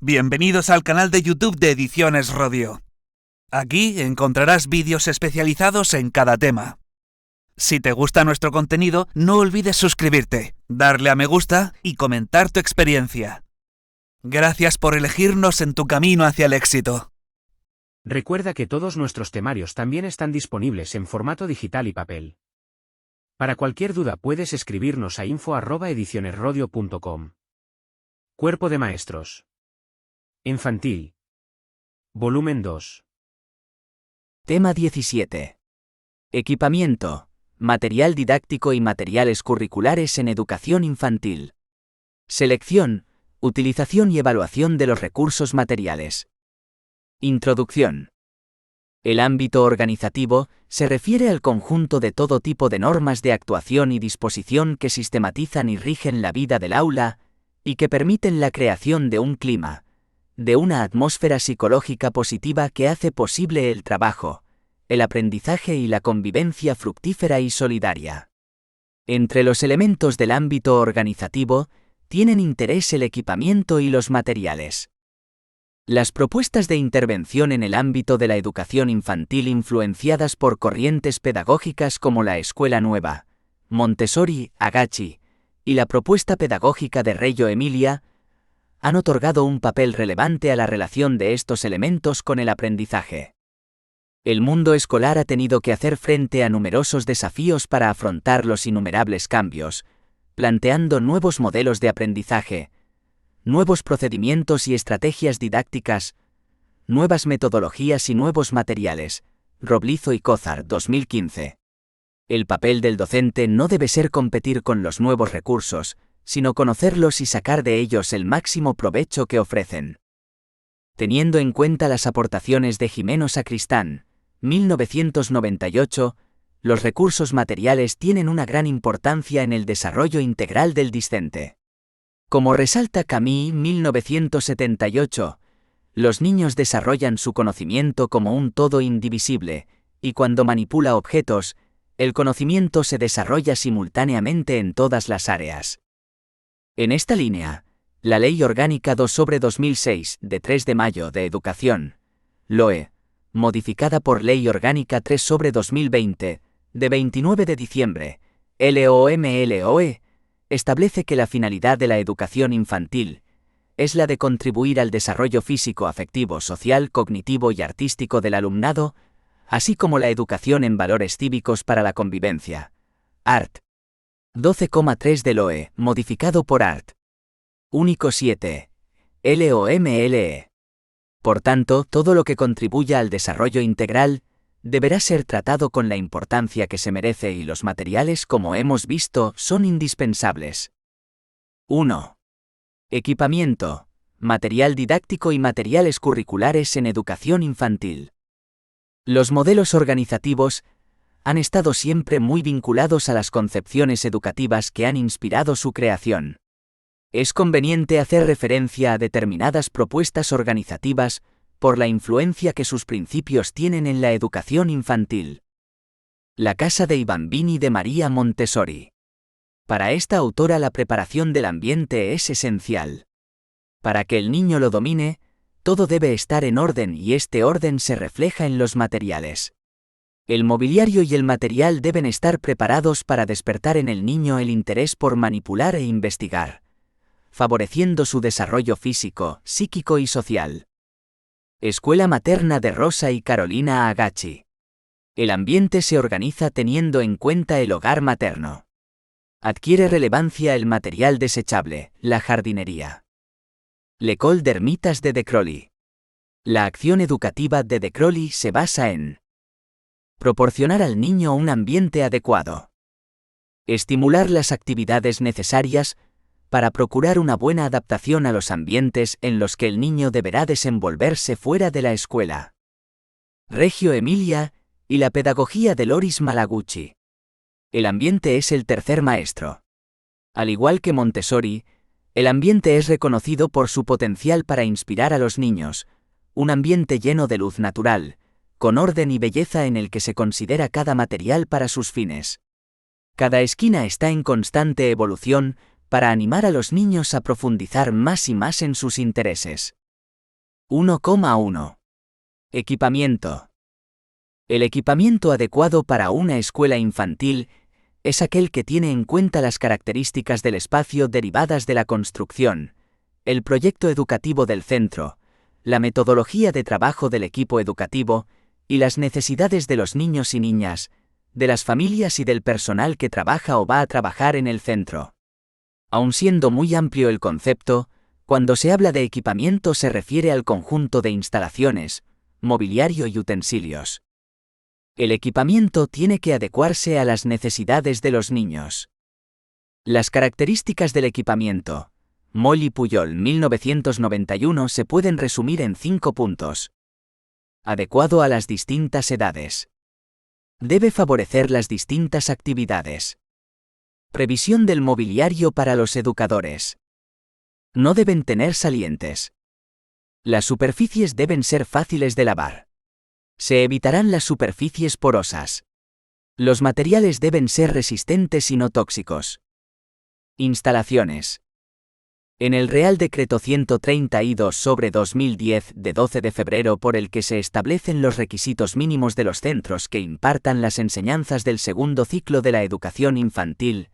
Bienvenidos al canal de YouTube de Ediciones Rodio. Aquí encontrarás vídeos especializados en cada tema. Si te gusta nuestro contenido, no olvides suscribirte, darle a me gusta y comentar tu experiencia. Gracias por elegirnos en tu camino hacia el éxito. Recuerda que todos nuestros temarios también están disponibles en formato digital y papel. Para cualquier duda puedes escribirnos a info@edicionesrodio.com. Cuerpo de Maestros. Infantil. Volumen 2. Tema 17. Equipamiento, material didáctico y materiales curriculares en educación infantil. Selección, utilización y evaluación de los recursos materiales. Introducción. El ámbito organizativo se refiere al conjunto de todo tipo de normas de actuación y disposición que sistematizan y rigen la vida del aula y que permiten la creación de un clima, de una atmósfera psicológica positiva que hace posible el trabajo, el aprendizaje y la convivencia fructífera y solidaria. Entre los elementos del ámbito organizativo, tienen interés el equipamiento y los materiales. Las propuestas de intervención en el ámbito de la educación infantil influenciadas por corrientes pedagógicas como la Escuela Nueva, Montessori, Agachi, y la propuesta pedagógica de Reggio Emilia, han otorgado un papel relevante a la relación de estos elementos con el aprendizaje. El mundo escolar ha tenido que hacer frente a numerosos desafíos para afrontar los innumerables cambios, planteando nuevos modelos de aprendizaje, nuevos procedimientos y estrategias didácticas, nuevas metodologías y nuevos materiales. Roblizo y Cozar, 2015. El papel del docente no debe ser competir con los nuevos recursos, sino conocerlos y sacar de ellos el máximo provecho que ofrecen. Teniendo en cuenta las aportaciones de Jimeno Sacristán, 1998, los recursos materiales tienen una gran importancia en el desarrollo integral del discente. Como resalta Camille, 1978, los niños desarrollan su conocimiento como un todo indivisible, y cuando manipula objetos, el conocimiento se desarrolla simultáneamente en todas las áreas. En esta línea, la Ley Orgánica 2/2006, de 3 de mayo de Educación, LOE, modificada por Ley Orgánica 3/2020, de 29 de diciembre, LOMLOE, establece que la finalidad de la educación infantil es la de contribuir al desarrollo físico, afectivo, social, cognitivo y artístico del alumnado, así como la educación en valores cívicos para la convivencia. Art. 12,3 de LOE, modificado por Art. Único 7. LOMLE. Por tanto, todo lo que contribuya al desarrollo integral deberá ser tratado con la importancia que se merece y los materiales, como hemos visto, son indispensables. 1. Equipamiento, material didáctico y materiales curriculares en educación infantil. Los modelos organizativos han estado siempre muy vinculados a las concepciones educativas que han inspirado su creación. Es conveniente hacer referencia a determinadas propuestas organizativas por la influencia que sus principios tienen en la educación infantil. La casa dei bambini de María Montessori. Para esta autora la preparación del ambiente es esencial. Para que el niño lo domine, todo debe estar en orden y este orden se refleja en los materiales. El mobiliario y el material deben estar preparados para despertar en el niño el interés por manipular e investigar, favoreciendo su desarrollo físico, psíquico y social. Escuela Materna de Rosa y Carolina Agachi. El ambiente se organiza teniendo en cuenta el hogar materno. Adquiere relevancia el material desechable, la jardinería. L'École d'Ermitas de De Crolli. La acción educativa de De Crolli se basa en proporcionar al niño un ambiente adecuado. Estimular las actividades necesarias para procurar una buena adaptación a los ambientes en los que el niño deberá desenvolverse fuera de la escuela. Reggio Emilia y la pedagogía de Loris Malaguchi. El ambiente es el tercer maestro. Al igual que Montessori, el ambiente es reconocido por su potencial para inspirar a los niños, un ambiente lleno de luz natural, con orden y belleza en el que se considera cada material para sus fines. Cada esquina está en constante evolución para animar a los niños a profundizar más y más en sus intereses. 1,1. Equipamiento. El equipamiento adecuado para una escuela infantil es aquel que tiene en cuenta las características del espacio derivadas de la construcción, el proyecto educativo del centro, la metodología de trabajo del equipo educativo y las necesidades de los niños y niñas, de las familias y del personal que trabaja o va a trabajar en el centro. Aun siendo muy amplio el concepto, cuando se habla de equipamiento se refiere al conjunto de instalaciones, mobiliario y utensilios. El equipamiento tiene que adecuarse a las necesidades de los niños. Las características del equipamiento, Moll y Pujol 1991, se pueden resumir en 5 puntos. Adecuado a las distintas edades. Debe favorecer las distintas actividades. Previsión del mobiliario para los educadores. No deben tener salientes. Las superficies deben ser fáciles de lavar. Se evitarán las superficies porosas. Los materiales deben ser resistentes y no tóxicos. Instalaciones. En el Real Decreto 132/2010 de 12 de febrero por el que se establecen los requisitos mínimos de los centros que impartan las enseñanzas del segundo ciclo de la educación infantil,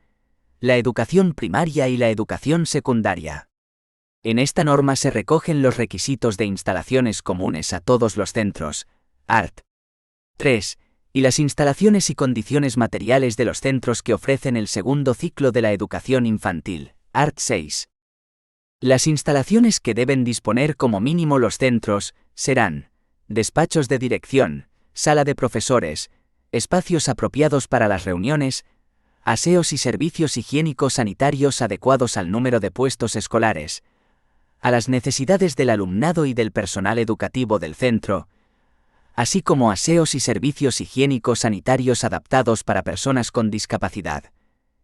la educación primaria y la educación secundaria. En esta norma se recogen los requisitos de instalaciones comunes a todos los centros, ART. 3, y las instalaciones y condiciones materiales de los centros que ofrecen el segundo ciclo de la educación infantil, ART 6. Las instalaciones que deben disponer como mínimo los centros serán despachos de dirección, sala de profesores, espacios apropiados para las reuniones, aseos y servicios higiénicos sanitarios adecuados al número de puestos escolares, a las necesidades del alumnado y del personal educativo del centro, así como aseos y servicios higiénicos sanitarios adaptados para personas con discapacidad.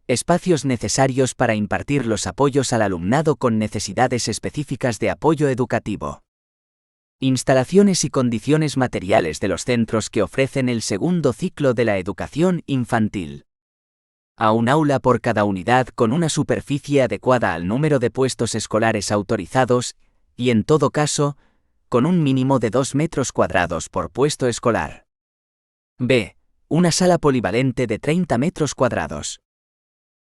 Espacios necesarios para impartir los apoyos al alumnado con necesidades específicas de apoyo educativo. Instalaciones y condiciones materiales de los centros que ofrecen el segundo ciclo de la educación infantil. A un aula por cada unidad con una superficie adecuada al número de puestos escolares autorizados y, en todo caso, con un mínimo de 2 metros cuadrados por puesto escolar. B. Una sala polivalente de 30 metros cuadrados.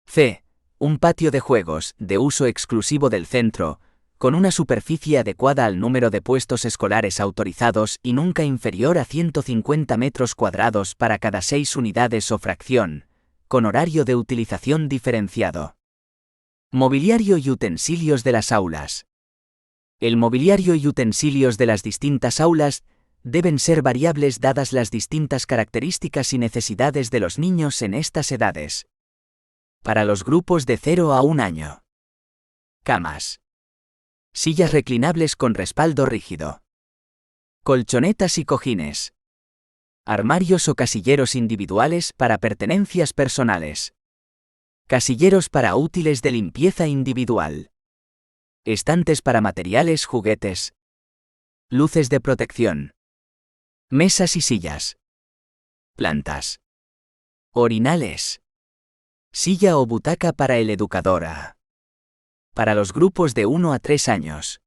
C. Un patio de juegos, de uso exclusivo del centro, con una superficie adecuada al número de puestos escolares autorizados y nunca inferior a 150 metros cuadrados para cada 6 unidades o fracción, con horario de utilización diferenciado. Mobiliario y utensilios de las aulas. El mobiliario y utensilios de las distintas aulas deben ser variables dadas las distintas características y necesidades de los niños en estas edades. Para los grupos de 0 a 1 año. Camas. Sillas reclinables con respaldo rígido. Colchonetas y cojines. Armarios o casilleros individuales para pertenencias personales. Casilleros para útiles de limpieza individual. Estantes para materiales, juguetes. Luces de protección. Mesas y sillas. Plantas. Orinales. Silla o butaca para el educador A. Para los grupos de 1 a 3 años.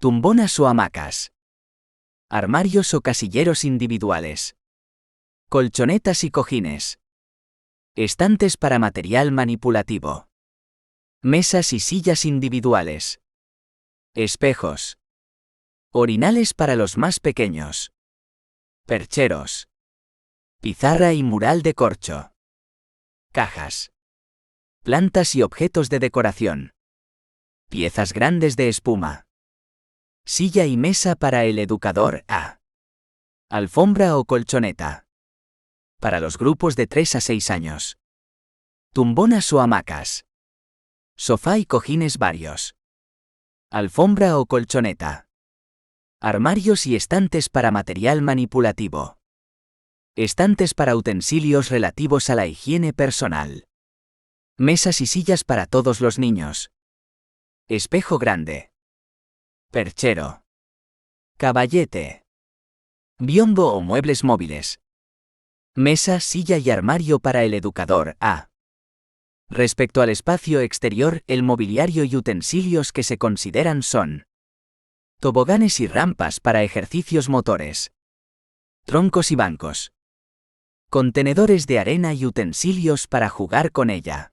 Tumbonas o hamacas. Armarios o casilleros individuales. Colchonetas y cojines. Estantes para material manipulativo. Mesas y sillas individuales. Espejos. Orinales para los más pequeños. Percheros. Pizarra y mural de corcho. Cajas. Plantas y objetos de decoración. Piezas grandes de espuma. Silla y mesa para el educador A. Alfombra o colchoneta. Para los grupos de 3 a 6 años. Tumbonas o hamacas. Sofá y cojines varios. Alfombra o colchoneta. Armarios y estantes para material manipulativo. Estantes para utensilios relativos a la higiene personal. Mesas y sillas para todos los niños. Espejo grande. Perchero. Caballete. Biombo o muebles móviles. Mesa, silla y armario para el educador A. Respecto al espacio exterior, el mobiliario y utensilios que se consideran son Toboganes y rampas para ejercicios motores. Troncos y bancos. Contenedores de arena y utensilios para jugar con ella.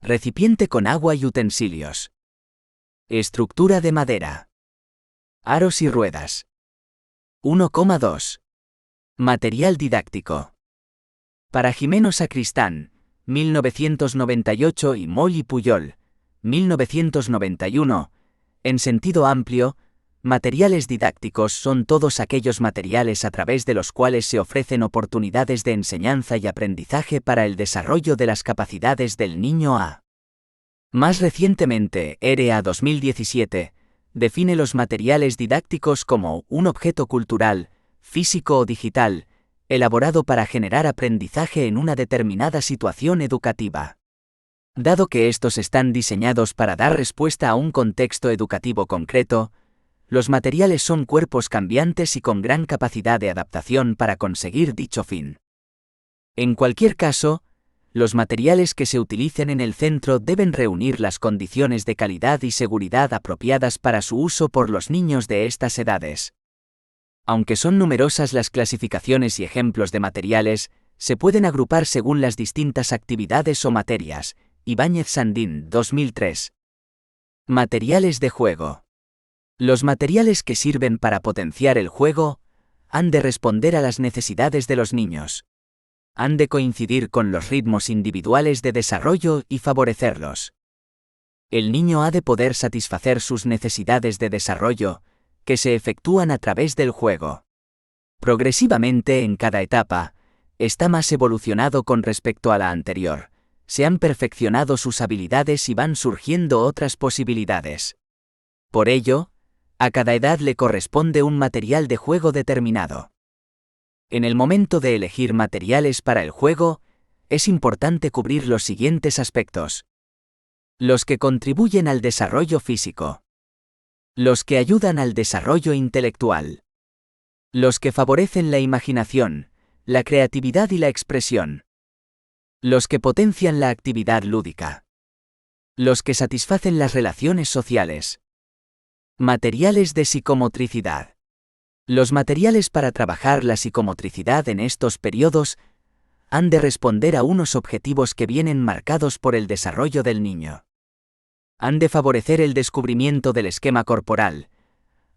Recipiente con agua y utensilios. Estructura de madera. Aros y ruedas. 1,2. Material didáctico. Para Jimeno Sacristán, 1998 y Moll y Puyol, 1991, en sentido amplio, materiales didácticos son todos aquellos materiales a través de los cuales se ofrecen oportunidades de enseñanza y aprendizaje para el desarrollo de las capacidades del niño a. Más recientemente, EREA 2017, define los materiales didácticos como un objeto cultural, físico o digital, elaborado para generar aprendizaje en una determinada situación educativa. Dado que estos están diseñados para dar respuesta a un contexto educativo concreto, los materiales son cuerpos cambiantes y con gran capacidad de adaptación para conseguir dicho fin. En cualquier caso, los materiales que se utilicen en el centro deben reunir las condiciones de calidad y seguridad apropiadas para su uso por los niños de estas edades. Aunque son numerosas las clasificaciones y ejemplos de materiales, se pueden agrupar según las distintas actividades o materias. Ibáñez Sandín, 2003. Materiales de juego. Los materiales que sirven para potenciar el juego han de responder a las necesidades de los niños. Han de coincidir con los ritmos individuales de desarrollo y favorecerlos. El niño ha de poder satisfacer sus necesidades de desarrollo, que se efectúan a través del juego. Progresivamente en cada etapa, está más evolucionado con respecto a la anterior, se han perfeccionado sus habilidades y van surgiendo otras posibilidades. Por ello, a cada edad le corresponde un material de juego determinado. En el momento de elegir materiales para el juego, es importante cubrir los siguientes aspectos. Los que contribuyen al desarrollo físico. Los que ayudan al desarrollo intelectual. Los que favorecen la imaginación, la creatividad y la expresión. Los que potencian la actividad lúdica. Los que satisfacen las relaciones sociales. Materiales de psicomotricidad. Los materiales para trabajar la psicomotricidad en estos periodos han de responder a unos objetivos que vienen marcados por el desarrollo del niño. Han de favorecer el descubrimiento del esquema corporal.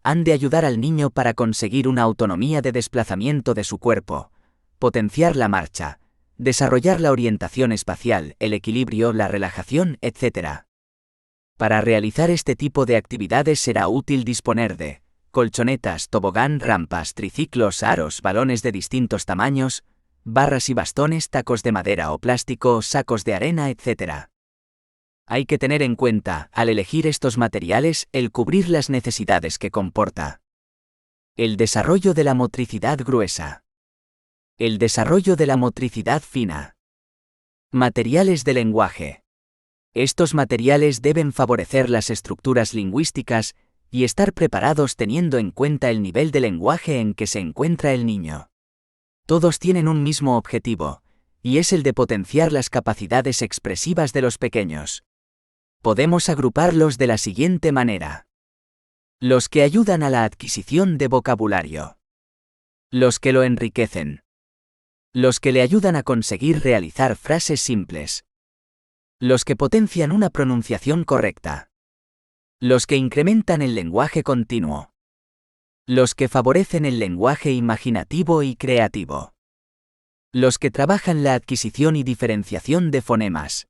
Han de ayudar al niño para conseguir una autonomía de desplazamiento de su cuerpo, potenciar la marcha, desarrollar la orientación espacial, el equilibrio, la relajación, etc. Para realizar este tipo de actividades será útil disponer de colchonetas, tobogán, rampas, triciclos, aros, balones de distintos tamaños, barras y bastones, tacos de madera o plástico, sacos de arena, etc. Hay que tener en cuenta, al elegir estos materiales, el cubrir las necesidades que comporta. El desarrollo de la motricidad gruesa. El desarrollo de la motricidad fina. Materiales de lenguaje. Estos materiales deben favorecer las estructuras lingüísticas y estar preparados teniendo en cuenta el nivel de lenguaje en que se encuentra el niño. Todos tienen un mismo objetivo, y es el de potenciar las capacidades expresivas de los pequeños. Podemos agruparlos de la siguiente manera. Los que ayudan a la adquisición de vocabulario. Los que lo enriquecen. Los que le ayudan a conseguir realizar frases simples. Los que potencian una pronunciación correcta. Los que incrementan el lenguaje continuo. Los que favorecen el lenguaje imaginativo y creativo. Los que trabajan la adquisición y diferenciación de fonemas.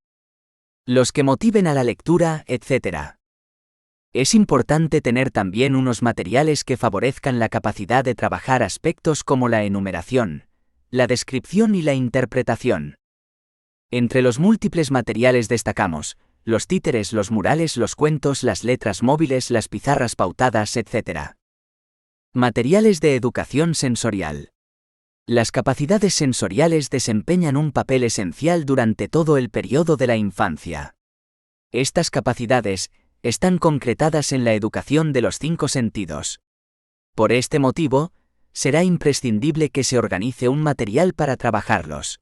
Los que motiven a la lectura, etc. Es importante tener también unos materiales que favorezcan la capacidad de trabajar aspectos como la enumeración, la descripción y la interpretación. Entre los múltiples materiales destacamos los títeres, los murales, los cuentos, las letras móviles, las pizarras pautadas, etc. Materiales de educación sensorial. Las capacidades sensoriales desempeñan un papel esencial durante todo el periodo de la infancia. Estas capacidades están concretadas en la educación de los 5 sentidos. Por este motivo, será imprescindible que se organice un material para trabajarlos.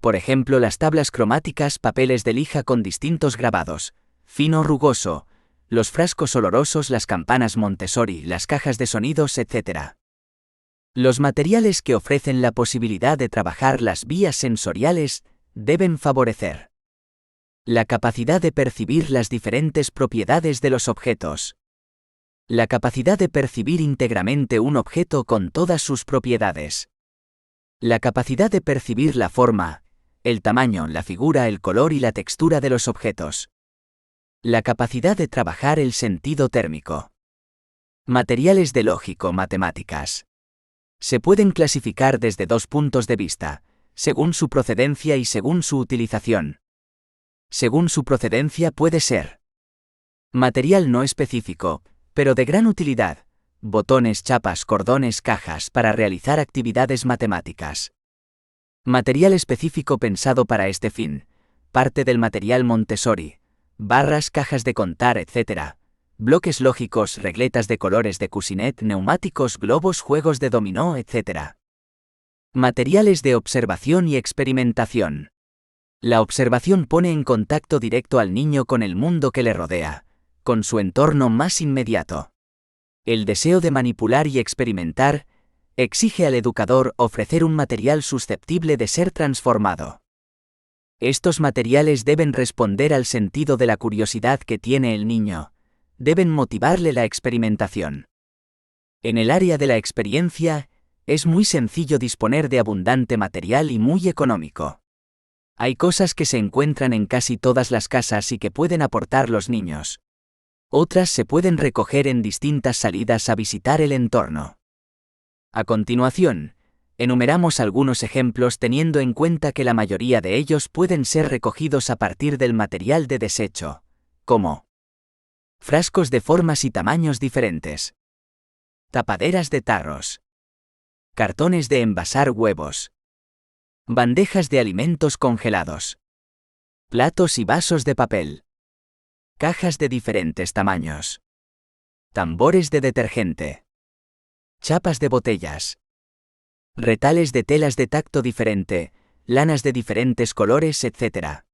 Por ejemplo, las tablas cromáticas, papeles de lija con distintos grabados, fino o rugoso, los frascos olorosos, las campanas Montessori, las cajas de sonidos, etc. Los materiales que ofrecen la posibilidad de trabajar las vías sensoriales deben favorecer la capacidad de percibir las diferentes propiedades de los objetos. La capacidad de percibir íntegramente un objeto con todas sus propiedades. La capacidad de percibir la forma, el tamaño, la figura, el color y la textura de los objetos. La capacidad de trabajar el sentido térmico. Materiales de lógico-matemáticas. Se pueden clasificar desde dos puntos de vista, según su procedencia y según su utilización. Según su procedencia puede ser material no específico, pero de gran utilidad, botones, chapas, cordones, cajas para realizar actividades matemáticas. Material específico pensado para este fin, parte del material Montessori, barras, cajas de contar, etc., bloques lógicos, regletas de colores de Cousinet, neumáticos, globos, juegos de dominó, etc. Materiales de observación y experimentación. La observación pone en contacto directo al niño con el mundo que le rodea, con su entorno más inmediato. El deseo de manipular y experimentar exige al educador ofrecer un material susceptible de ser transformado. Estos materiales deben responder al sentido de la curiosidad que tiene el niño, deben motivarle la experimentación. En el área de la experiencia, es muy sencillo disponer de abundante material y muy económico. Hay cosas que se encuentran en casi todas las casas y que pueden aportar los niños. Otras se pueden recoger en distintas salidas a visitar el entorno. A continuación, enumeramos algunos ejemplos teniendo en cuenta que la mayoría de ellos pueden ser recogidos a partir del material de desecho, como frascos de formas y tamaños diferentes, tapaderas de tarros, cartones de envasar huevos, bandejas de alimentos congelados, platos y vasos de papel, cajas de diferentes tamaños, tambores de detergente, chapas de botellas, retales de telas de tacto diferente, lanas de diferentes colores, etc.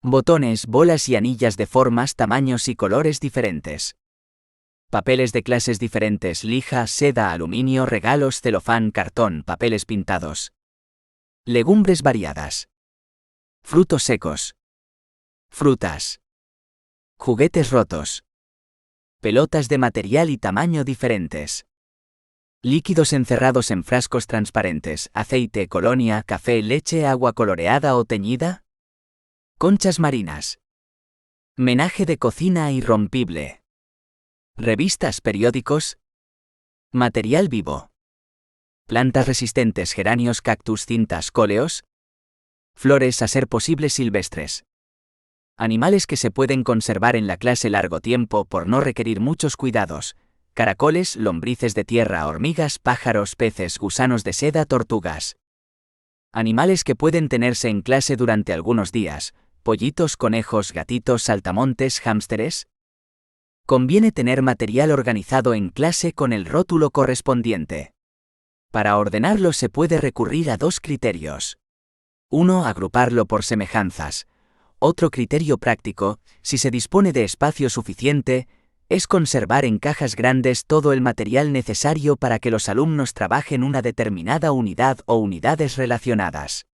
Botones, bolas y anillas de formas, tamaños y colores diferentes. Papeles de clases diferentes, lija, seda, aluminio, regalos, celofán, cartón, papeles pintados. Legumbres variadas. Frutos secos. Frutas. Juguetes rotos. Pelotas de material y tamaño diferentes. Líquidos encerrados en frascos transparentes, aceite, colonia, café, leche, agua coloreada o teñida. Conchas marinas. Menaje de cocina irrompible. Revistas, periódicos. Material vivo. Plantas resistentes, geranios, cactus, cintas, cóleos. Flores a ser posible silvestres. Animales que se pueden conservar en la clase largo tiempo por no requerir muchos cuidados. Caracoles, lombrices de tierra, hormigas, pájaros, peces, gusanos de seda, tortugas. Animales que pueden tenerse en clase durante algunos días. Pollitos, conejos, gatitos, saltamontes, hámsteres. Conviene tener material organizado en clase con el rótulo correspondiente. Para ordenarlo se puede recurrir a dos criterios. Uno, agruparlo por semejanzas. Otro criterio práctico, si se dispone de espacio suficiente, es conservar en cajas grandes todo el material necesario para que los alumnos trabajen una determinada unidad o unidades relacionadas.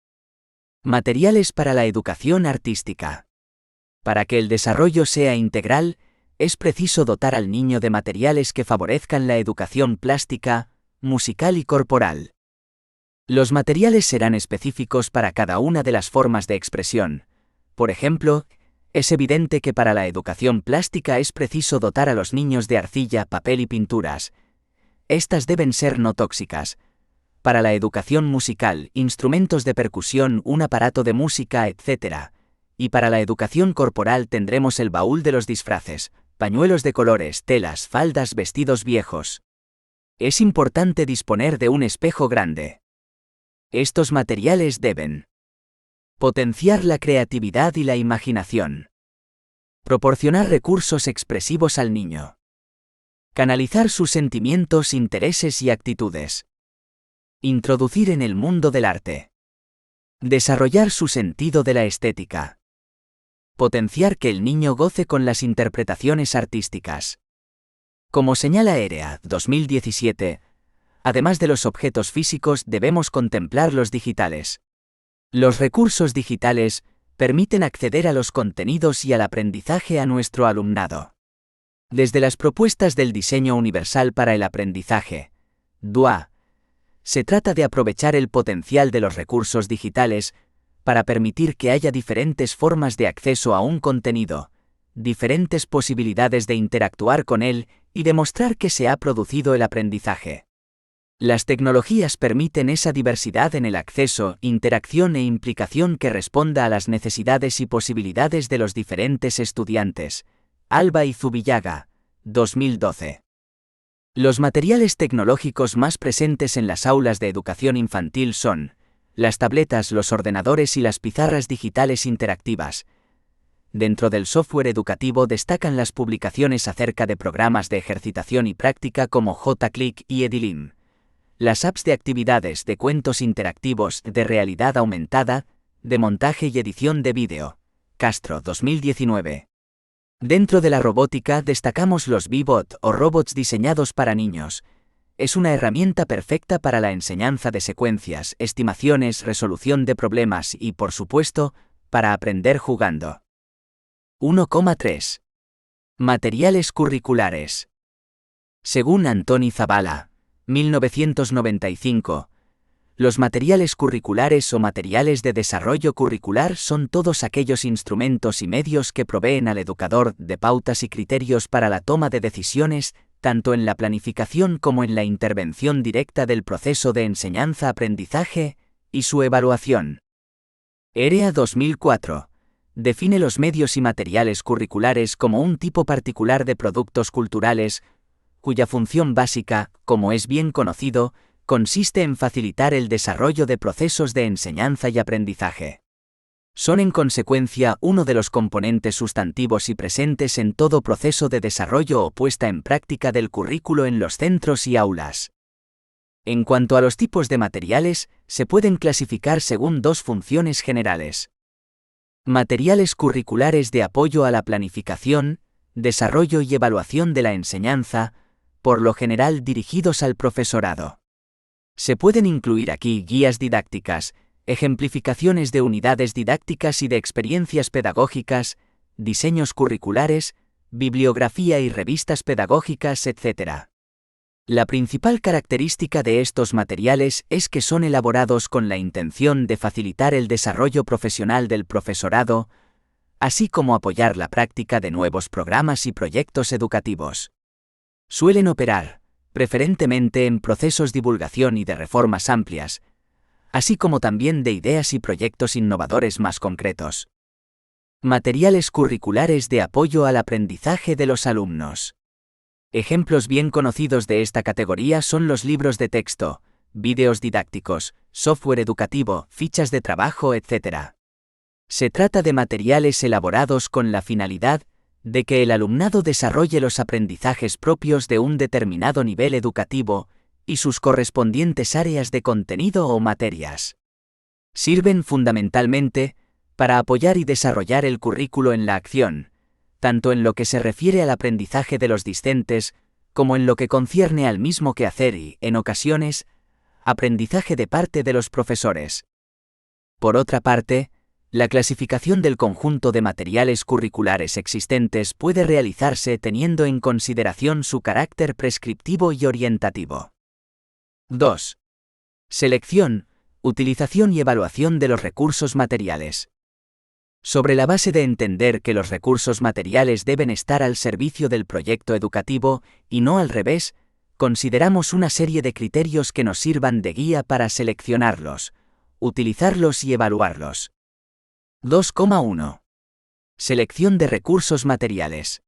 Materiales para la educación artística. Para que el desarrollo sea integral, es preciso dotar al niño de materiales que favorezcan la educación plástica, musical y corporal. Los materiales serán específicos para cada una de las formas de expresión. Por ejemplo, es evidente que para la educación plástica es preciso dotar a los niños de arcilla, papel y pinturas. Estas deben ser no tóxicas. Para la educación musical, instrumentos de percusión, un aparato de música, etc. Y para la educación corporal tendremos el baúl de los disfraces, pañuelos de colores, telas, faldas, vestidos viejos. Es importante disponer de un espejo grande. Estos materiales deben potenciar la creatividad y la imaginación. Proporcionar recursos expresivos al niño. Canalizar sus sentimientos, intereses y actitudes. Introducir en el mundo del arte. Desarrollar su sentido de la estética. Potenciar que el niño goce con las interpretaciones artísticas. Como señala EREA 2017, además de los objetos físicos debemos contemplar los digitales. Los recursos digitales permiten acceder a los contenidos y al aprendizaje a nuestro alumnado. Desde las propuestas del Diseño Universal para el Aprendizaje, DUA, se trata de aprovechar el potencial de los recursos digitales para permitir que haya diferentes formas de acceso a un contenido, diferentes posibilidades de interactuar con él y demostrar que se ha producido el aprendizaje. Las tecnologías permiten esa diversidad en el acceso, interacción e implicación que responda a las necesidades y posibilidades de los diferentes estudiantes. Alba y Zubillaga, 2012. Los materiales tecnológicos más presentes en las aulas de educación infantil son las tabletas, los ordenadores y las pizarras digitales interactivas. Dentro del software educativo destacan las publicaciones acerca de programas de ejercitación y práctica como JClick y Edilim. Las apps de actividades, de cuentos interactivos, de realidad aumentada, de montaje y edición de vídeo. Castro, 2019. Dentro de la robótica destacamos los V-Bot o robots diseñados para niños. Es una herramienta perfecta para la enseñanza de secuencias, estimaciones, resolución de problemas y, por supuesto, para aprender jugando. 1,3. Materiales curriculares. Según Antoni Zabala, 1995, los materiales curriculares o materiales de desarrollo curricular son todos aquellos instrumentos y medios que proveen al educador de pautas y criterios para la toma de decisiones, tanto en la planificación como en la intervención directa del proceso de enseñanza-aprendizaje y su evaluación. EREA 2004 define los medios y materiales curriculares como un tipo particular de productos culturales, cuya función básica, como es bien conocido, consiste en facilitar el desarrollo de procesos de enseñanza y aprendizaje. Son en consecuencia uno de los componentes sustantivos y presentes en todo proceso de desarrollo o puesta en práctica del currículo en los centros y aulas. En cuanto a los tipos de materiales, se pueden clasificar según dos funciones generales. Materiales curriculares de apoyo a la planificación, desarrollo y evaluación de la enseñanza, por lo general dirigidos al profesorado. Se pueden incluir aquí guías didácticas, ejemplificaciones de unidades didácticas y de experiencias pedagógicas, diseños curriculares, bibliografía y revistas pedagógicas, etc. La principal característica de estos materiales es que son elaborados con la intención de facilitar el desarrollo profesional del profesorado, así como apoyar la práctica de nuevos programas y proyectos educativos. Suelen operar, preferentemente en procesos de divulgación y de reformas amplias, así como también de ideas y proyectos innovadores más concretos. Materiales curriculares de apoyo al aprendizaje de los alumnos. Ejemplos bien conocidos de esta categoría son los libros de texto, vídeos didácticos, software educativo, fichas de trabajo, etc. Se trata de materiales elaborados con la finalidad de que el alumnado desarrolle los aprendizajes propios de un determinado nivel educativo y sus correspondientes áreas de contenido o materias. Sirven fundamentalmente para apoyar y desarrollar el currículo en la acción, tanto en lo que se refiere al aprendizaje de los discentes, como en lo que concierne al mismo quehacer y, en ocasiones, aprendizaje de parte de los profesores. Por otra parte, la clasificación del conjunto de materiales curriculares existentes puede realizarse teniendo en consideración su carácter prescriptivo y orientativo. 2. Selección, utilización y evaluación de los recursos materiales. Sobre la base de entender que los recursos materiales deben estar al servicio del proyecto educativo y no al revés, consideramos una serie de criterios que nos sirvan de guía para seleccionarlos, utilizarlos y evaluarlos. 2,1. Selección de recursos materiales.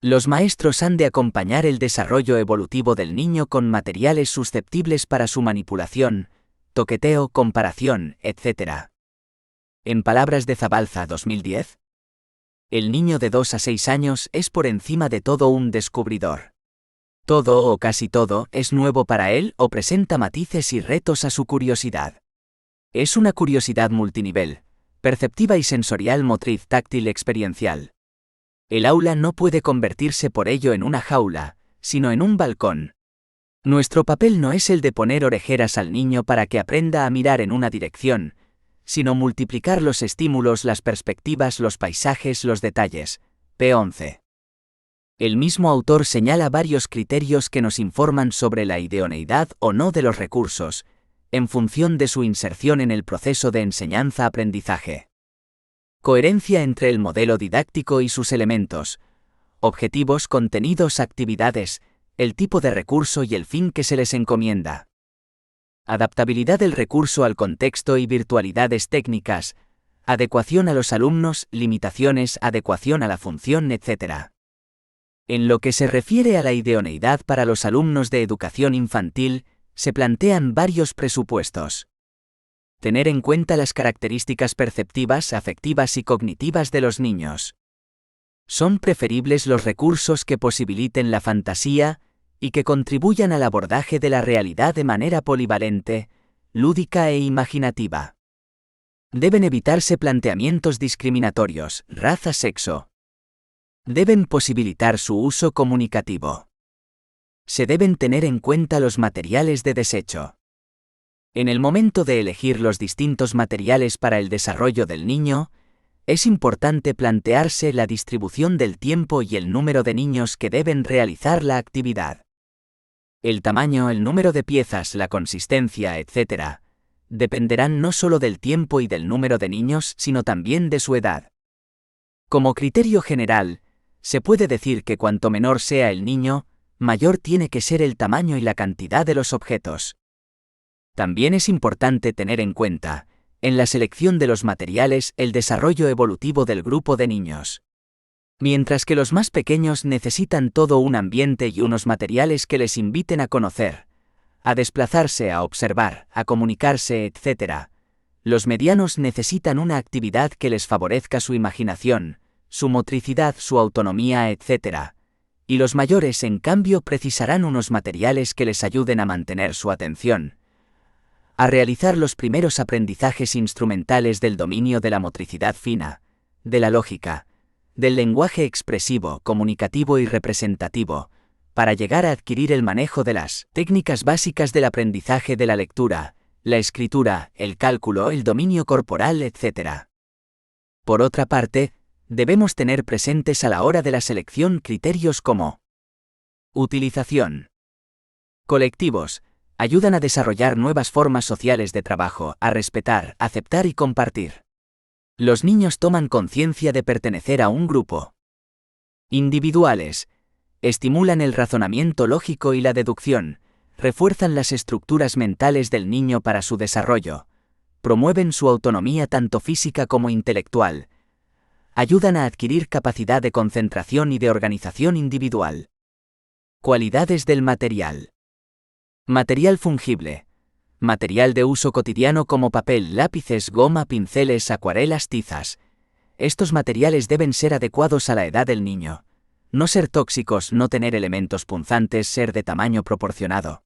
Los maestros han de acompañar el desarrollo evolutivo del niño con materiales susceptibles para su manipulación, toqueteo, comparación, etc. En palabras de Zabalza 2010, el niño de 2 a 6 años es por encima de todo un descubridor. Todo o casi todo es nuevo para él o presenta matices y retos a su curiosidad. Es una curiosidad multinivel, perceptiva y sensorial, motriz, táctil, experiencial. El aula no puede convertirse por ello en una jaula, sino en un balcón. Nuestro papel no es el de poner orejeras al niño para que aprenda a mirar en una dirección, sino multiplicar los estímulos, las perspectivas, los paisajes, los detalles. P11. El mismo autor señala varios criterios que nos informan sobre la idoneidad o no de los recursos, en función de su inserción en el proceso de enseñanza-aprendizaje. Coherencia entre el modelo didáctico y sus elementos, objetivos, contenidos, actividades, el tipo de recurso y el fin que se les encomienda. Adaptabilidad del recurso al contexto y virtualidades técnicas, adecuación a los alumnos, limitaciones, adecuación a la función, etc. En lo que se refiere a la idoneidad para los alumnos de educación infantil, se plantean varios presupuestos. Tener en cuenta las características perceptivas, afectivas y cognitivas de los niños. Son preferibles los recursos que posibiliten la fantasía y que contribuyan al abordaje de la realidad de manera polivalente, lúdica e imaginativa. Deben evitarse planteamientos discriminatorios, raza, sexo. Deben posibilitar su uso comunicativo. Se deben tener en cuenta los materiales de desecho. En el momento de elegir los distintos materiales para el desarrollo del niño, es importante plantearse la distribución del tiempo y el número de niños que deben realizar la actividad. El tamaño, el número de piezas, la consistencia, etc., dependerán no solo del tiempo y del número de niños, sino también de su edad. Como criterio general, se puede decir que cuanto menor sea el niño, mayor tiene que ser el tamaño y la cantidad de los objetos. También es importante tener en cuenta, en la selección de los materiales, el desarrollo evolutivo del grupo de niños. Mientras que los más pequeños necesitan todo un ambiente y unos materiales que les inviten a conocer, a desplazarse, a observar, a comunicarse, etc., los medianos necesitan una actividad que les favorezca su imaginación, su motricidad, su autonomía, etc., y los mayores, en cambio, precisarán unos materiales que les ayuden a mantener su atención, a realizar los primeros aprendizajes instrumentales del dominio de la motricidad fina, de la lógica, del lenguaje expresivo, comunicativo y representativo, para llegar a adquirir el manejo de las técnicas básicas del aprendizaje de la lectura, la escritura, el cálculo, el dominio corporal, etc. Por otra parte, debemos tener presentes a la hora de la selección criterios como utilización. Colectivos. Ayudan a desarrollar nuevas formas sociales de trabajo, a respetar, aceptar y compartir. Los niños toman conciencia de pertenecer a un grupo. Individuales. Estimulan el razonamiento lógico y la deducción, refuerzan las estructuras mentales del niño para su desarrollo, promueven su autonomía tanto física como intelectual, ayudan a adquirir capacidad de concentración y de organización individual. Cualidades del material. Material fungible. Material de uso cotidiano como papel, lápices, goma, pinceles, acuarelas, tizas. Estos materiales deben ser adecuados a la edad del niño. No ser tóxicos, no tener elementos punzantes, ser de tamaño proporcionado.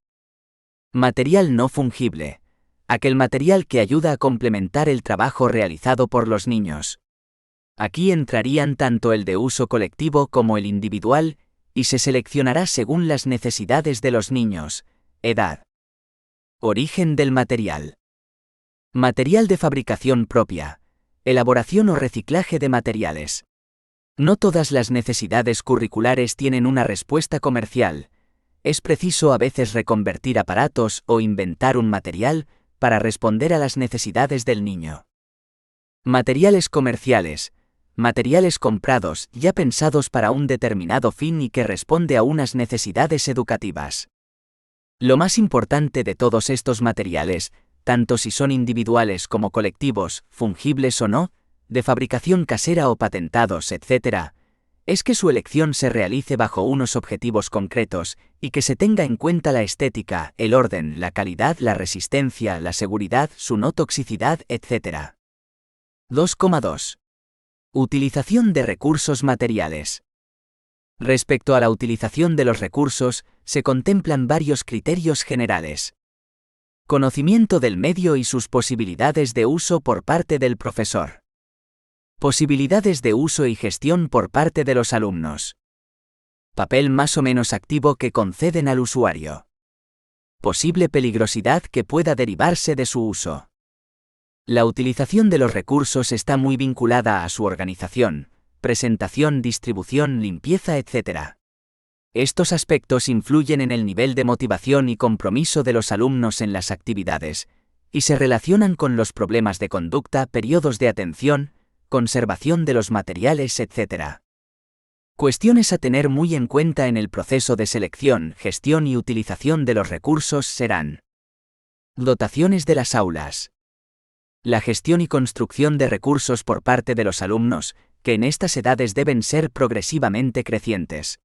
Material no fungible. Aquel material que ayuda a complementar el trabajo realizado por los niños. Aquí entrarían tanto el de uso colectivo como el individual, y se seleccionará según las necesidades de los niños. Edad. Origen del material. Material de fabricación propia. Elaboración o reciclaje de materiales. No todas las necesidades curriculares tienen una respuesta comercial. Es preciso a veces reconvertir aparatos o inventar un material para responder a las necesidades del niño. Materiales comerciales. Materiales comprados, ya pensados para un determinado fin y que responde a unas necesidades educativas. Lo más importante de todos estos materiales, tanto si son individuales como colectivos, fungibles o no, de fabricación casera o patentados, etc., es que su elección se realice bajo unos objetivos concretos y que se tenga en cuenta la estética, el orden, la calidad, la resistencia, la seguridad, su no toxicidad, etc. 2,2. Utilización de recursos materiales. Respecto a la utilización de los recursos, se contemplan varios criterios generales. Conocimiento del medio y sus posibilidades de uso por parte del profesor. Posibilidades de uso y gestión por parte de los alumnos. Papel más o menos activo que conceden al usuario. Posible peligrosidad que pueda derivarse de su uso. La utilización de los recursos está muy vinculada a su organización, presentación, distribución, limpieza, etc. Estos aspectos influyen en el nivel de motivación y compromiso de los alumnos en las actividades, y se relacionan con los problemas de conducta, periodos de atención, conservación de los materiales, etc. Cuestiones a tener muy en cuenta en el proceso de selección, gestión y utilización de los recursos serán: dotaciones de las aulas. La gestión y construcción de recursos por parte de los alumnos, que en estas edades deben ser progresivamente crecientes.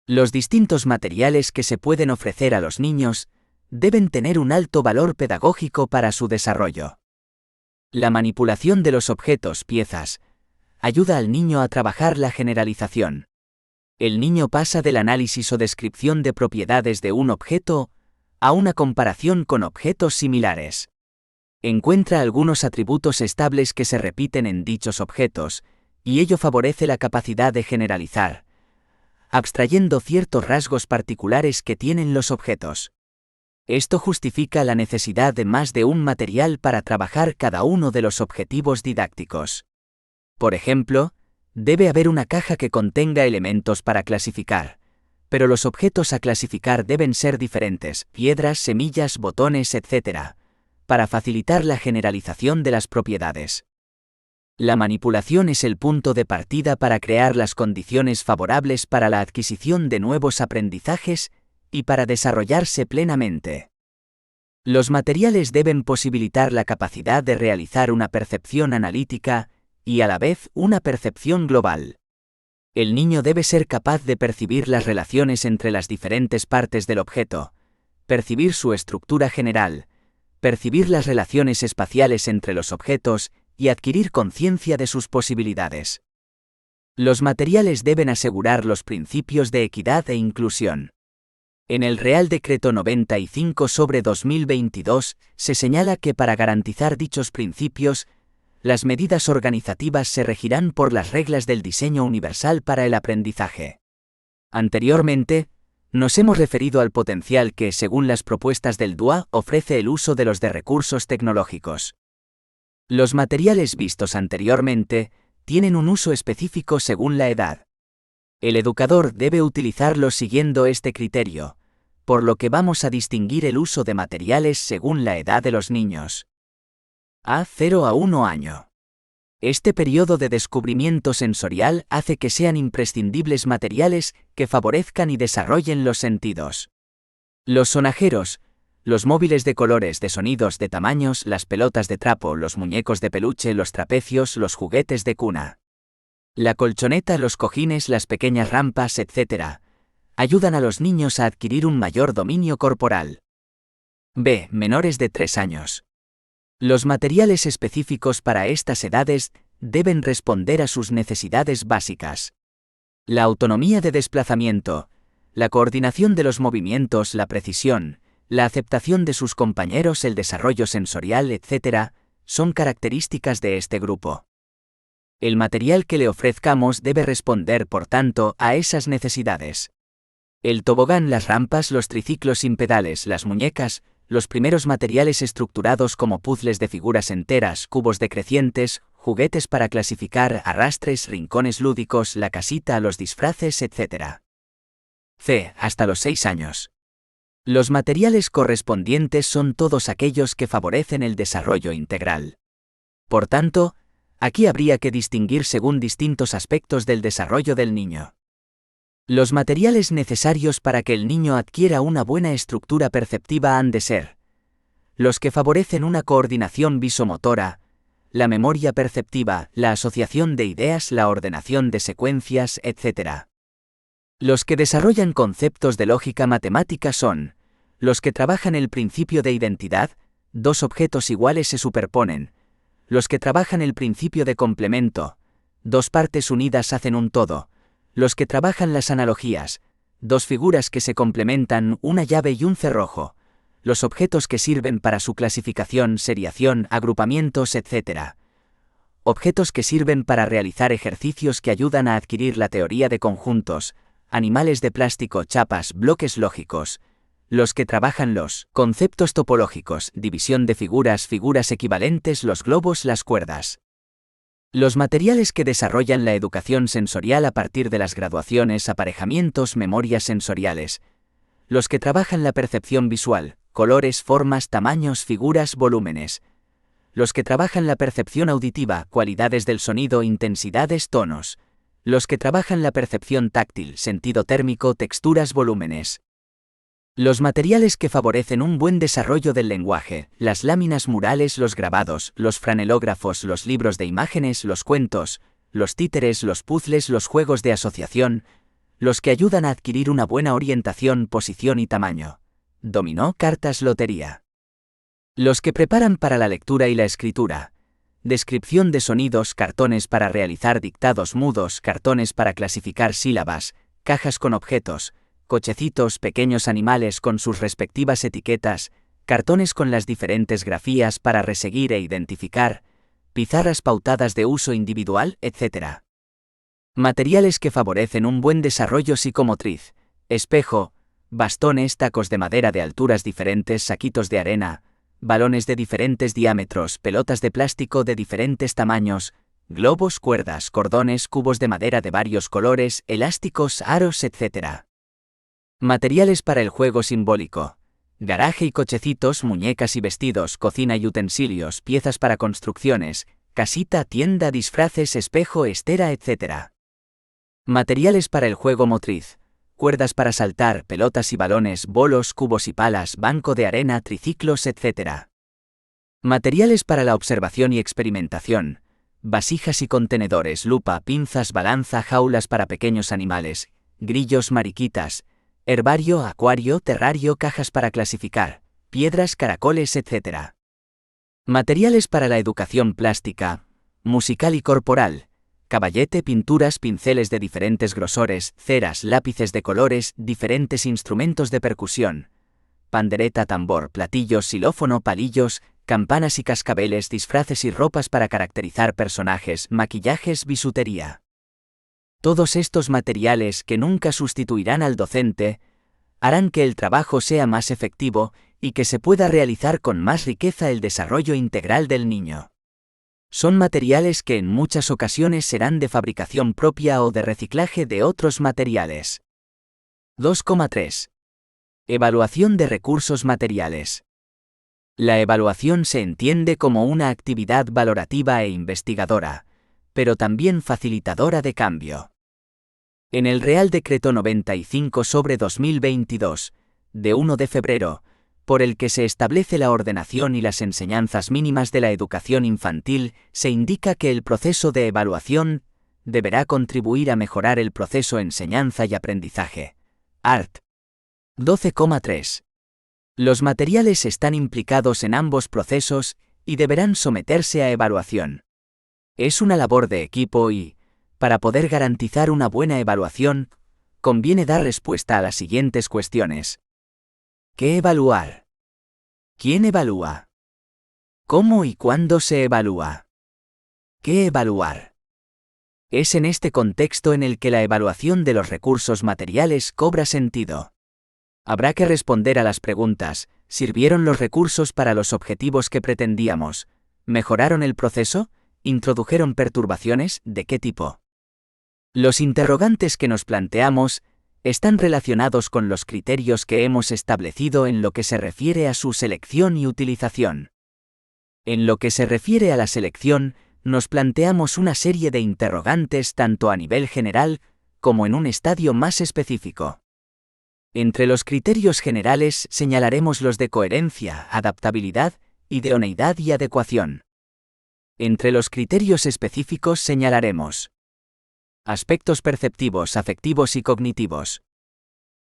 Los distintos materiales que se pueden ofrecer a los niños deben tener un alto valor pedagógico para su desarrollo. La manipulación de los objetos, piezas, ayuda al niño a trabajar la generalización. El niño pasa del análisis o descripción de propiedades de un objeto a una comparación con objetos similares. Encuentra algunos atributos estables que se repiten en dichos objetos, y ello favorece la capacidad de generalizar, abstrayendo ciertos rasgos particulares que tienen los objetos. Esto justifica la necesidad de más de un material para trabajar cada uno de los objetivos didácticos. Por ejemplo, debe haber una caja que contenga elementos para clasificar, pero los objetos a clasificar deben ser diferentes, piedras, semillas, botones, etc., para facilitar la generalización de las propiedades. La manipulación es el punto de partida para crear las condiciones favorables para la adquisición de nuevos aprendizajes y para desarrollarse plenamente. Los materiales deben posibilitar la capacidad de realizar una percepción analítica y a la vez una percepción global. El niño debe ser capaz de percibir las relaciones entre las diferentes partes del objeto, percibir su estructura general, percibir las relaciones espaciales entre los objetos y adquirir conciencia de sus posibilidades. Los materiales deben asegurar los principios de equidad e inclusión. En el Real Decreto 95/2022 se señala que para garantizar dichos principios, las medidas organizativas se regirán por las reglas del diseño universal para el aprendizaje. Anteriormente, nos hemos referido al potencial que, según las propuestas del DUA, ofrece el uso de los recursos tecnológicos. Los materiales vistos anteriormente tienen un uso específico según la edad. El educador debe utilizarlos siguiendo este criterio, por lo que vamos a distinguir el uso de materiales según la edad de los niños. A 0 a 1 año. Este periodo de descubrimiento sensorial hace que sean imprescindibles materiales que favorezcan y desarrollen los sentidos. Los sonajeros, los móviles de colores, de sonidos, de tamaños, las pelotas de trapo, los muñecos de peluche, los trapecios, los juguetes de cuna. La colchoneta, los cojines, las pequeñas rampas, etc., ayudan a los niños a adquirir un mayor dominio corporal. B. Menores de 3 años. Los materiales específicos para estas edades deben responder a sus necesidades básicas. La autonomía de desplazamiento, la coordinación de los movimientos, la precisión, la aceptación de sus compañeros, el desarrollo sensorial, etc., son características de este grupo. El material que le ofrezcamos debe responder, por tanto, a esas necesidades. El tobogán, las rampas, los triciclos sin pedales, las muñecas, los primeros materiales estructurados como puzzles de figuras enteras, cubos decrecientes, juguetes para clasificar, arrastres, rincones lúdicos, la casita, los disfraces, etc. C. Hasta los 6 años. Los materiales correspondientes son todos aquellos que favorecen el desarrollo integral. Por tanto, aquí habría que distinguir según distintos aspectos del desarrollo del niño. Los materiales necesarios para que el niño adquiera una buena estructura perceptiva han de ser los que favorecen una coordinación visomotora, la memoria perceptiva, la asociación de ideas, la ordenación de secuencias, etc. Los que desarrollan conceptos de lógica matemática son los que trabajan el principio de identidad, dos objetos iguales se superponen, los que trabajan el principio de complemento, dos partes unidas hacen un todo, los que trabajan las analogías, dos figuras que se complementan, una llave y un cerrojo, los objetos que sirven para su clasificación, seriación, agrupamientos, etc. objetos que sirven para realizar ejercicios que ayudan a adquirir la teoría de conjuntos, animales de plástico, chapas, bloques lógicos, los que trabajan los conceptos topológicos, división de figuras, figuras equivalentes, los globos, las cuerdas. Los materiales que desarrollan la educación sensorial a partir de las graduaciones, aparejamientos, memorias sensoriales. Los que trabajan la percepción visual, colores, formas, tamaños, figuras, volúmenes. Los que trabajan la percepción auditiva, cualidades del sonido, intensidades, tonos. Los que trabajan la percepción táctil, sentido térmico, texturas, volúmenes. Los materiales que favorecen un buen desarrollo del lenguaje, las láminas murales, los grabados, los franelógrafos, los libros de imágenes, los cuentos, los títeres, los puzzles, los juegos de asociación, los que ayudan a adquirir una buena orientación, posición y tamaño. Dominó, cartas, lotería. Los que preparan para la lectura y la escritura. Descripción de sonidos, cartones para realizar dictados mudos, cartones para clasificar sílabas, cajas con objetos, cochecitos, pequeños animales con sus respectivas etiquetas, cartones con las diferentes grafías para reseguir e identificar, pizarras pautadas de uso individual, etc. Materiales que favorecen un buen desarrollo psicomotriz, espejo, bastones, tacos de madera de alturas diferentes, saquitos de arena, balones de diferentes diámetros, pelotas de plástico de diferentes tamaños, globos, cuerdas, cordones, cubos de madera de varios colores, elásticos, aros, etc. Materiales para el juego simbólico. Garaje y cochecitos, muñecas y vestidos, cocina y utensilios, piezas para construcciones, casita, tienda, disfraces, espejo, estera, etc. Materiales para el juego motriz. Cuerdas para saltar, pelotas y balones, bolos, cubos y palas, banco de arena, triciclos, etc. Materiales para la observación y experimentación. Vasijas y contenedores, lupa, pinzas, balanza, jaulas para pequeños animales, grillos, mariquitas, herbario, acuario, terrario, cajas para clasificar, piedras, caracoles, etc. Materiales para la educación plástica, musical y corporal. Caballete, pinturas, pinceles de diferentes grosores, ceras, lápices de colores, diferentes instrumentos de percusión. Pandereta, tambor, platillos, xilófono, palillos, campanas y cascabeles, disfraces y ropas para caracterizar personajes, maquillajes, bisutería. Todos estos materiales, que nunca sustituirán al docente, harán que el trabajo sea más efectivo y que se pueda realizar con más riqueza el desarrollo integral del niño. Son materiales que en muchas ocasiones serán de fabricación propia o de reciclaje de otros materiales. 2,3. Evaluación de recursos materiales. La evaluación se entiende como una actividad valorativa e investigadora, pero también facilitadora de cambio. En el Real Decreto 95/2022, de 1 de febrero, por el que se establece la ordenación y las enseñanzas mínimas de la educación infantil, se indica que el proceso de evaluación deberá contribuir a mejorar el proceso enseñanza y aprendizaje. Art. 12,3. Los materiales están implicados en ambos procesos y deberán someterse a evaluación. Es una labor de equipo y, para poder garantizar una buena evaluación, conviene dar respuesta a las siguientes cuestiones. ¿Qué evaluar? ¿Quién evalúa? ¿Cómo y cuándo se evalúa? ¿Qué evaluar? Es en este contexto en el que la evaluación de los recursos materiales cobra sentido. Habrá que responder a las preguntas: ¿sirvieron los recursos para los objetivos que pretendíamos? ¿Mejoraron el proceso? ¿Introdujeron perturbaciones? ¿De qué tipo? Los interrogantes que nos planteamos están relacionados con los criterios que hemos establecido en lo que se refiere a su selección y utilización. En lo que se refiere a la selección, nos planteamos una serie de interrogantes tanto a nivel general como en un estadio más específico. Entre los criterios generales señalaremos los de coherencia, adaptabilidad, idoneidad y adecuación. Entre los criterios específicos señalaremos aspectos perceptivos, afectivos y cognitivos.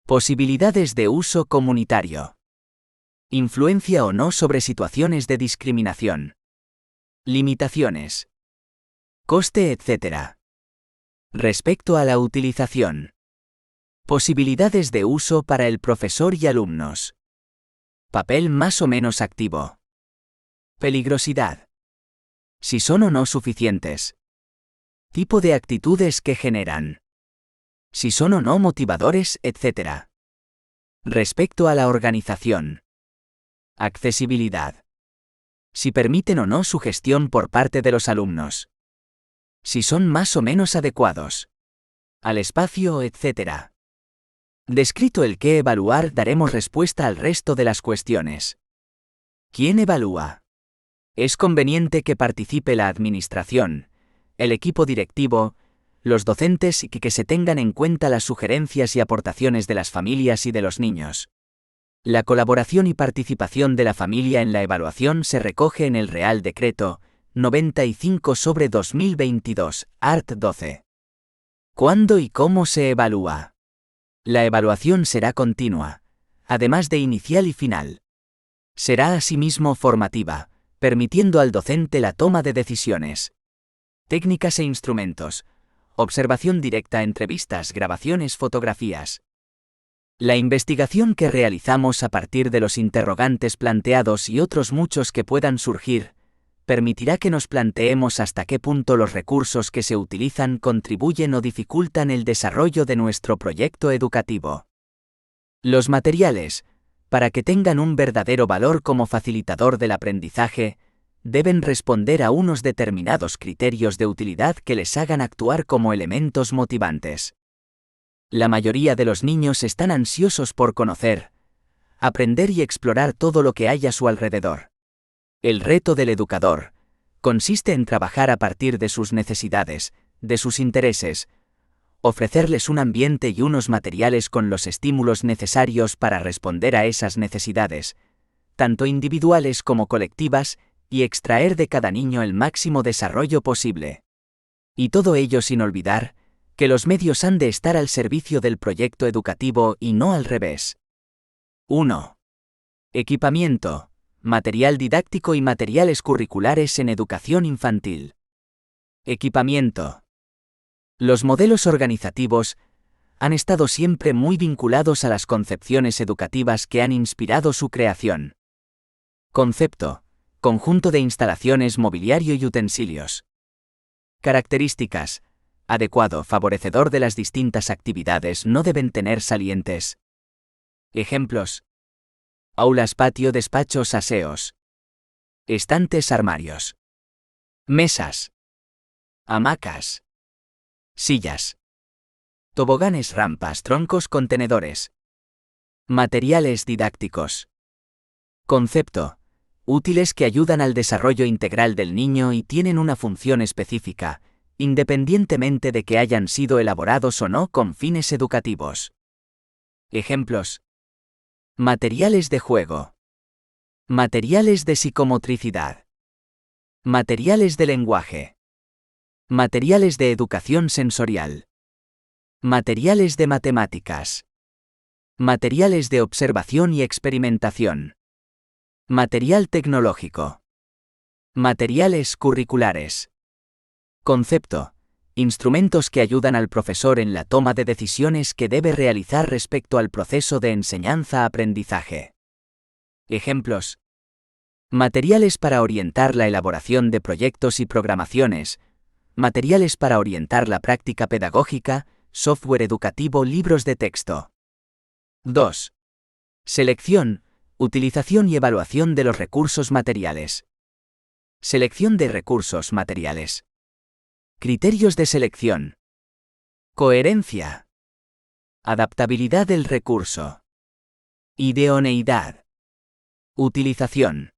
Posibilidades de uso comunitario. Influencia o no sobre situaciones de discriminación. Limitaciones. Coste, etc. Respecto a la utilización. Posibilidades de uso para el profesor y alumnos. Papel más o menos activo. Peligrosidad. Si son o no suficientes. Tipo de actitudes que generan. Si son o no motivadores, etc. Respecto a la organización. Accesibilidad. Si permiten o no su gestión por parte de los alumnos. Si son más o menos adecuados. Al espacio, etc. Descrito el qué evaluar, daremos respuesta al resto de las cuestiones. ¿Quién evalúa? Es conveniente que participe la administración, el equipo directivo, los docentes y que se tengan en cuenta las sugerencias y aportaciones de las familias y de los niños. La colaboración y participación de la familia en la evaluación se recoge en el Real Decreto 95/2022, art. 12. ¿Cuándo y cómo se evalúa? La evaluación será continua, además de inicial y final. Será asimismo formativa, permitiendo al docente la toma de decisiones. Técnicas e instrumentos. Observación directa, entrevistas, grabaciones, fotografías. La investigación que realizamos a partir de los interrogantes planteados y otros muchos que puedan surgir, permitirá que nos planteemos hasta qué punto los recursos que se utilizan contribuyen o dificultan el desarrollo de nuestro proyecto educativo. Los materiales, para que tengan un verdadero valor como facilitador del aprendizaje, deben responder a unos determinados criterios de utilidad que les hagan actuar como elementos motivantes. La mayoría de los niños están ansiosos por conocer, aprender y explorar todo lo que hay a su alrededor. El reto del educador consiste en trabajar a partir de sus necesidades, de sus intereses, ofrecerles un ambiente y unos materiales con los estímulos necesarios para responder a esas necesidades, tanto individuales como colectivas, y extraer de cada niño el máximo desarrollo posible. Y todo ello sin olvidar que los medios han de estar al servicio del proyecto educativo y no al revés. 1. Equipamiento, material didáctico y materiales curriculares en educación infantil. Equipamiento. Los modelos organizativos han estado siempre muy vinculados a las concepciones educativas que han inspirado su creación. Concepto: conjunto de instalaciones, mobiliario y utensilios. Características: adecuado, favorecedor de las distintas actividades, no deben tener salientes. Ejemplos: aulas, patio, despachos, aseos. Estantes, armarios. Mesas. Hamacas. Sillas. Toboganes, rampas, troncos, contenedores. Materiales didácticos. Concepto: útiles que ayudan al desarrollo integral del niño y tienen una función específica, independientemente de que hayan sido elaborados o no con fines educativos. Ejemplos: materiales de juego. Materiales de psicomotricidad. Materiales de lenguaje. Materiales de educación sensorial. Materiales de matemáticas. Materiales de observación y experimentación. Material tecnológico. Materiales curriculares. Concepto: instrumentos que ayudan al profesor en la toma de decisiones que debe realizar respecto al proceso de enseñanza-aprendizaje. Ejemplos: materiales para orientar la elaboración de proyectos y programaciones, materiales para orientar la práctica pedagógica, software educativo, libros de texto. 2. Selección, utilización y evaluación de los recursos materiales. Selección de recursos materiales. Criterios de selección. Coherencia. Adaptabilidad del recurso. Idoneidad. Utilización.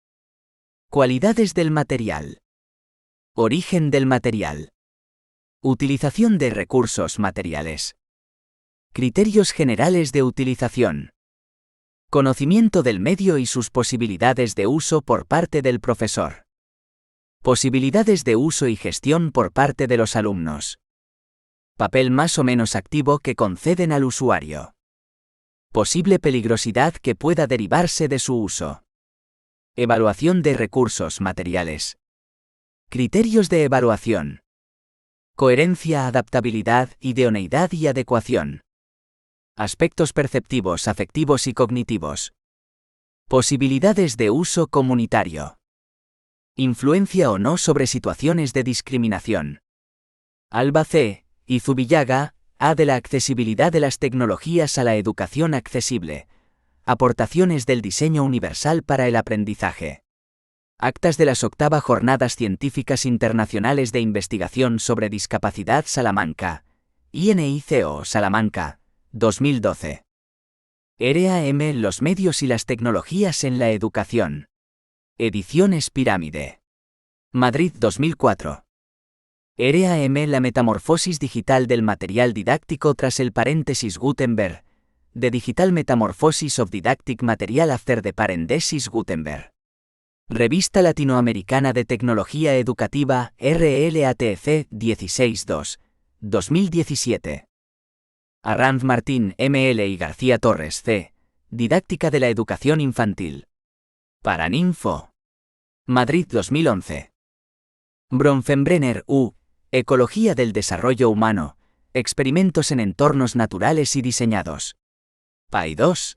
Cualidades del material. Origen del material. Utilización de recursos materiales. Criterios generales de utilización. Conocimiento del medio y sus posibilidades de uso por parte del profesor. Posibilidades de uso y gestión por parte de los alumnos. Papel más o menos activo que conceden al usuario. Posible peligrosidad que pueda derivarse de su uso. Evaluación de recursos materiales. Criterios de evaluación. Coherencia, adaptabilidad, idoneidad y adecuación. Aspectos perceptivos, afectivos y cognitivos. Posibilidades de uso comunitario. Influencia o no sobre situaciones de discriminación. Alba C. y Zubillaga, A. de la accesibilidad de las tecnologías a la educación accesible. Aportaciones del diseño universal para el aprendizaje. Actas de las 8ª Jornadas Científicas Internacionales de Investigación sobre Discapacidad Salamanca. INICO Salamanca, 2012. RAM Los medios y las tecnologías en la educación. Ediciones Pirámide. Madrid 2004. RAM La metamorfosis digital del material didáctico tras el paréntesis Gutenberg. The Digital Metamorphosis of Didactic Material After the Parenthesis Gutenberg. Revista Latinoamericana de Tecnología Educativa, RLATC 16-2, 2017. Arranz Martín, ML y García Torres, C. Didáctica de la Educación Infantil. Paraninfo. Madrid 2011. Bronfenbrenner, U. Ecología del Desarrollo Humano. Experimentos en entornos naturales y diseñados. PAI 2.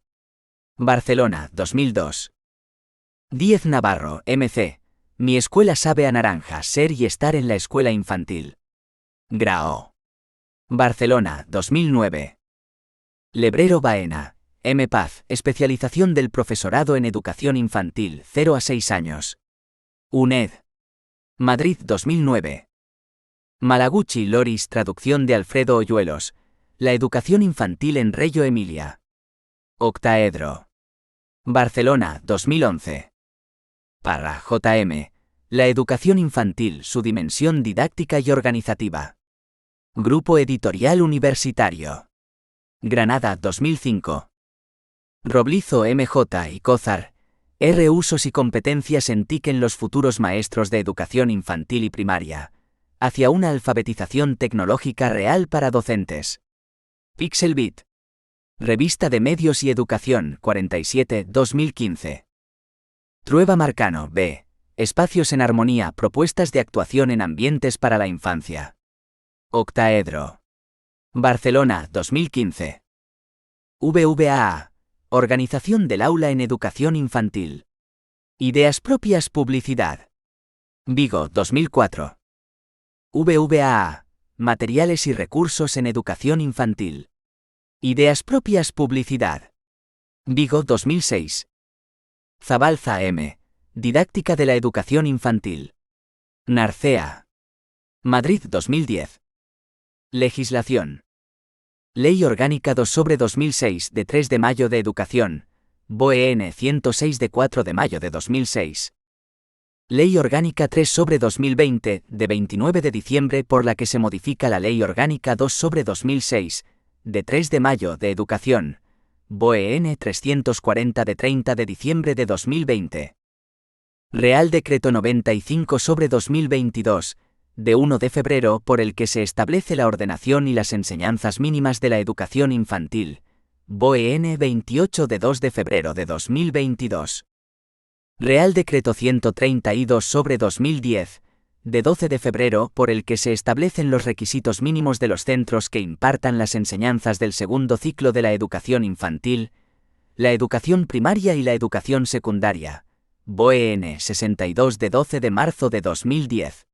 Barcelona, 2002. Díez Navarro, MC. Mi escuela sabe a naranja, ser y estar en la escuela infantil. Grao. Barcelona, 2009. Lebrero Baena, M. Paz, especialización del profesorado en educación infantil, 0 a 6 años. UNED. Madrid, 2009. Malaguchi Loris, traducción de Alfredo Hoyuelos. La educación infantil en Reggio Emilia. Octaedro. Barcelona, 2011. Parra, JM. La educación infantil, su dimensión didáctica y organizativa. Grupo Editorial Universitario. Granada, 2005. Roblizo, MJ y Cózar. R. Usos y competencias en TIC en los futuros maestros de educación infantil y primaria. Hacia una alfabetización tecnológica real para docentes. Pixelbit. Revista de Medios y Educación, 47, 2015. Trueba Marcano, B. Espacios en armonía, propuestas de actuación en ambientes para la infancia. Octaedro. Barcelona, 2015. VVAA. Organización del aula en educación infantil. Ideas propias, publicidad. Vigo, 2004. VVAA. Materiales y recursos en educación infantil. Ideas propias, publicidad. Vigo, 2006. Zabalza M. Didáctica de la educación infantil. Narcea. Madrid, 2010. Legislación. Ley Orgánica 2/2006 de 3 de mayo de Educación. BOEN 106 de 4 de mayo de 2006. Ley Orgánica 3/2020 de 29 de diciembre por la que se modifica la Ley Orgánica 2/2006 de 3 de mayo de Educación. BOEN 340 de 30 de diciembre de 2020. Real Decreto 95/2022, de 1 de febrero por el que se establece la ordenación y las enseñanzas mínimas de la educación infantil. BOEN 28 de 2 de febrero de 2022. Real Decreto 132/2010, de 12 de febrero por el que se establecen los requisitos mínimos de los centros que impartan las enseñanzas del segundo ciclo de la educación infantil, la educación primaria y la educación secundaria. BOEN 62 de 12 de marzo de 2010.